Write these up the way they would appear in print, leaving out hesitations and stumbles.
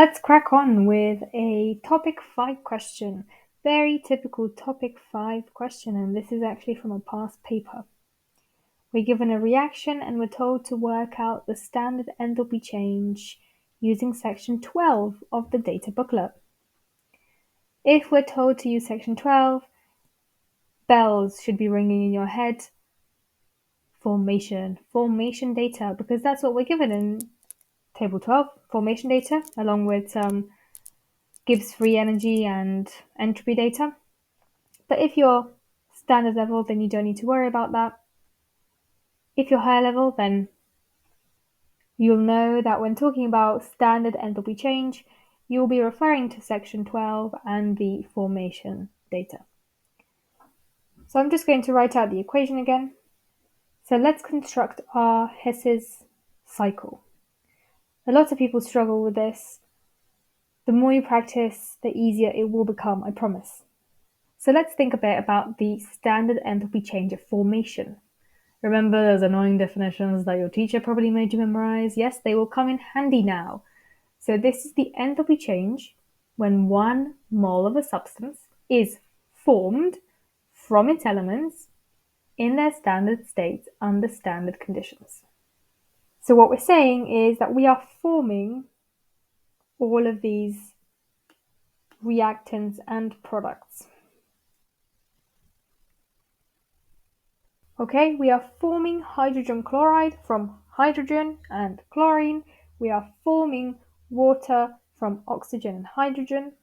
Let's crack on with a topic 5 question. Very typical topic 5 question, and this is actually from a past paper. We're given a reaction and we're told to work out the standard enthalpy change using section 12 of the data booklet. If we're told to use section 12, bells should be ringing in your head. Formation data, because that's what we're given in table 12, formation data, along with Gibbs free energy and entropy data. But if you're standard level, then you don't need to worry about that. If you're higher level, then you'll know that when talking about standard enthalpy change, you'll be referring to section 12 and the formation data. So I'm just going to write out the equation again. So let's construct our Hess's cycle. A lot of people struggle with this. The more you practice, the easier it will become, I promise. So let's think a bit about the standard enthalpy change of formation. Remember those annoying definitions that your teacher probably made you memorize? Yes, they will come in handy now. So this is the enthalpy change when 1 mole of a substance is formed from its elements in their standard states under standard conditions. So what we're saying is that we are forming all of these reactants and products. Okay, we are forming hydrogen chloride from hydrogen and chlorine. We are forming water from oxygen and hydrogen.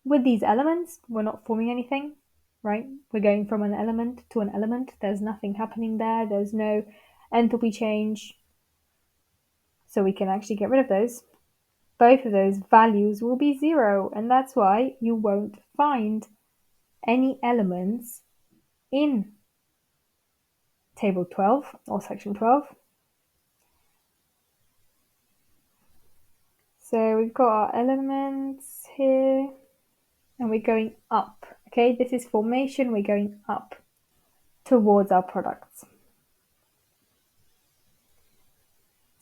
With these elements, we're not forming anything, right? We're going from an element to an element. There's nothing happening there. There's no enthalpy change. So we can actually get rid of those. Both of those values will be 0, and that's why you won't find any elements in table 12 or section 12. So we've got our elements here and we're going up. Okay, this is formation, we're going up towards our products.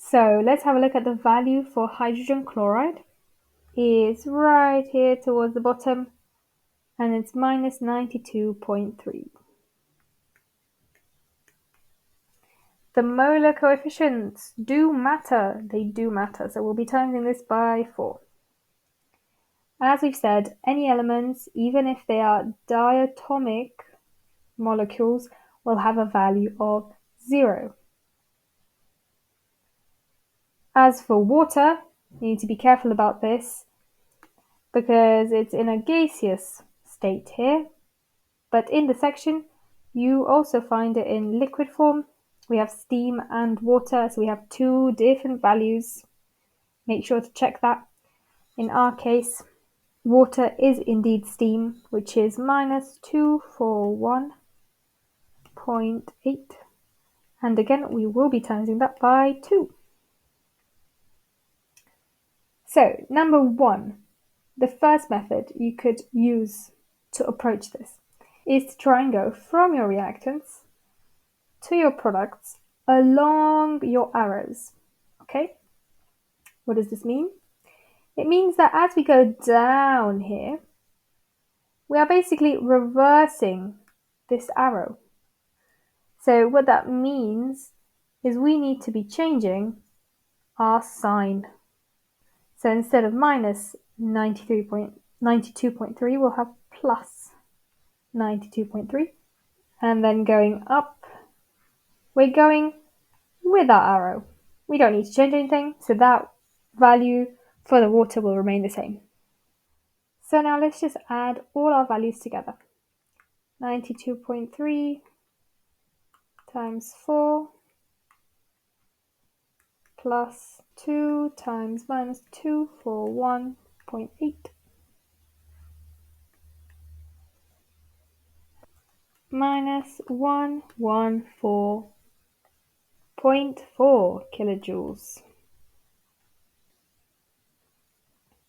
So let's have a look at the value for hydrogen chloride. It's right here towards the bottom and it's minus 92.3. The molar coefficients do matter, they do matter, so we'll be timesing this by 4. As we've said, any elements, even if they are diatomic molecules, will have a value of 0. As for water, you need to be careful about this because it's in a gaseous state here, but in the section you also find it in liquid form. We have steam and water, so we have 2 different values. Make sure to check that. In our case, water is indeed steam, which is minus 241.8. And again, we will be timesing that by 2. So, number 1, the first method you could use to approach this is to try and go from your reactants to your products along your arrows. Okay? What does this mean? It means that as we go down here, we are basically reversing this arrow. So what that means is we need to be changing our sign. So instead of minus 92.3, we'll have plus 92.3. And then going up, we're going with our arrow. We don't need to change anything, so that value for the water will remain the same. So now let's just add all our values together. 92.3 times 4 plus 2 times minus 241.8 minus 114.4 kilojoules.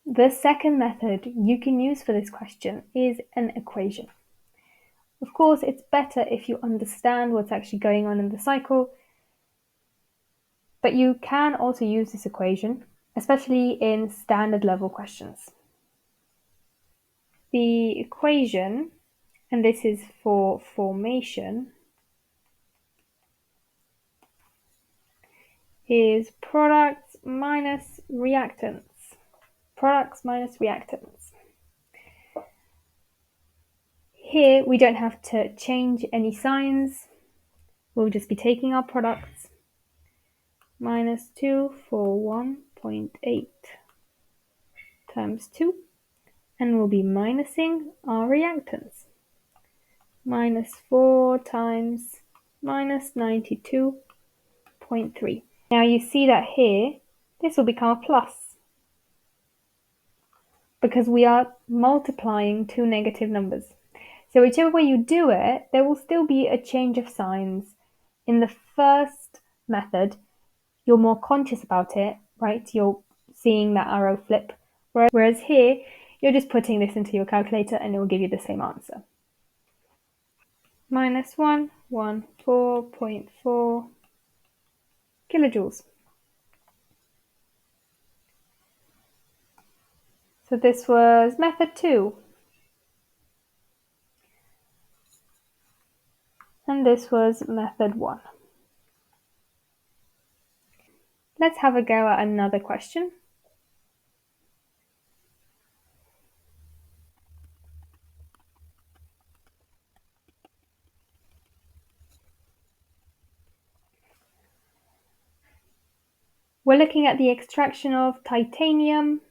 The second method you can use for this question is an equation. Of course, it's better if you understand what's actually going on in the cycle, but you can also use this equation especially in standard level questions. The equation, and this is for formation, is products minus reactants. Products minus reactants. Here we don't have to change any signs. We'll just be taking our products minus 241.8 times 2, and we'll be minusing our reactants. Minus 4 times minus 92.3. Now you see that here, this will become a plus, because we are multiplying two negative numbers. So whichever way you do it, there will still be a change of signs. In the first method, you're more conscious about it, right? You're seeing that arrow flip. Whereas here, you're just putting this into your calculator and it will give you the same answer. Minus 114.4 kilojoules. So this was method 2. And this was method 1. Let's have a go at another question. We're looking at the extraction of titanium,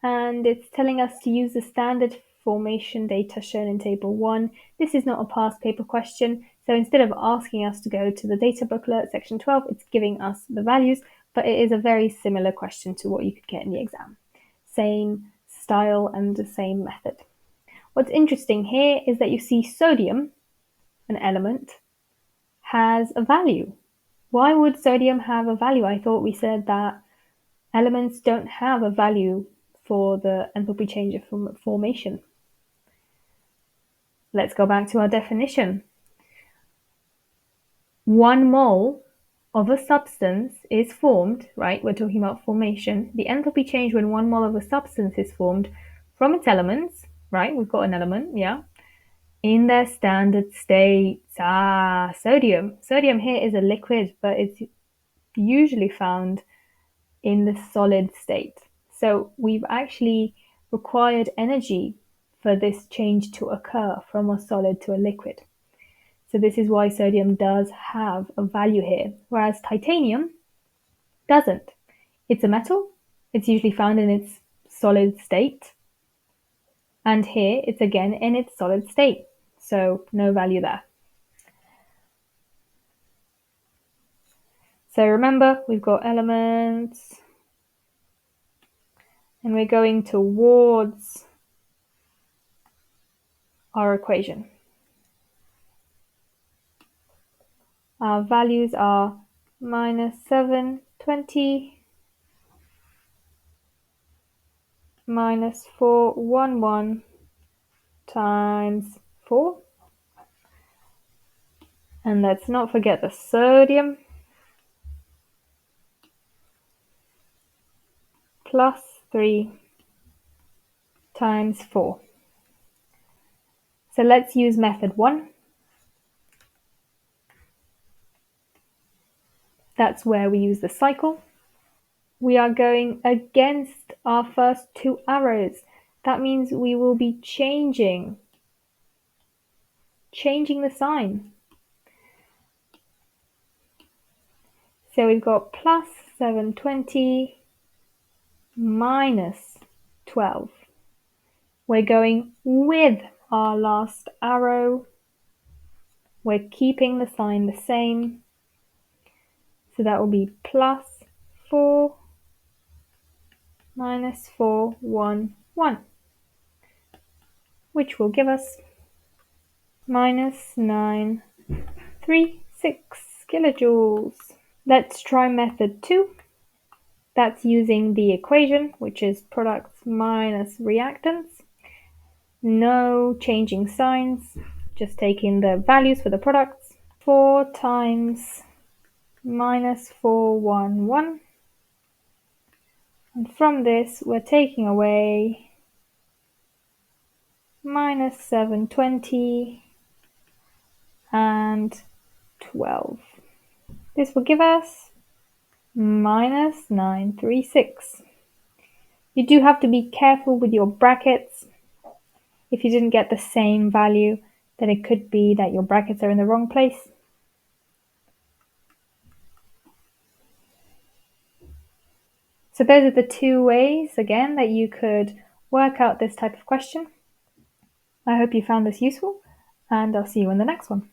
and it's telling us to use the standard formation data shown in table 1. This is not a past paper question, so instead of asking us to go to the data booklet section 12, it's giving us the values, but it is a very similar question to what you could get in the exam. Same style and the same method. What's interesting here is that you see sodium, an element, has a value. Why would sodium have a value? I thought we said that elements don't have a value for the enthalpy change of formation. Let's go back to our definition. 1 mole of a substance is formed, right? We're talking about formation. The enthalpy change when 1 mole of a substance is formed from its elements, right? We've got an element, yeah, in their standard states. Sodium. Sodium here is a liquid, but it's usually found in the solid state. So we've actually required energy for this change to occur from a solid to a liquid. So this is why sodium does have a value here, whereas titanium doesn't. It's a metal. It's usually found in its solid state. And here it's again in its solid state. So no value there. So remember, we've got elements, and we're going towards our equation. Our values are minus 720, minus 411 times 4. And let's not forget the sodium, plus 3 times 4. So let's use method 1. That's where we use the cycle. We are going against our first 2 arrows. That means we will be changing the sign. So we've got plus 720 minus 12. We're going with our last arrow. We're keeping the sign the same. So that will be plus 4 minus 411, which will give us minus 936 kilojoules. Let's try method 2. That's using the equation, which is products minus reactants. No changing signs, just taking the values for the products. 4 times minus 411 And from this, we're taking away minus 720 and 12. This will give us minus 936. You do have to be careful with your brackets. If you didn't get the same value, then it could be that your brackets are in the wrong place. So those are the two ways, again, that you could work out this type of question. I hope you found this useful, and I'll see you in the next one.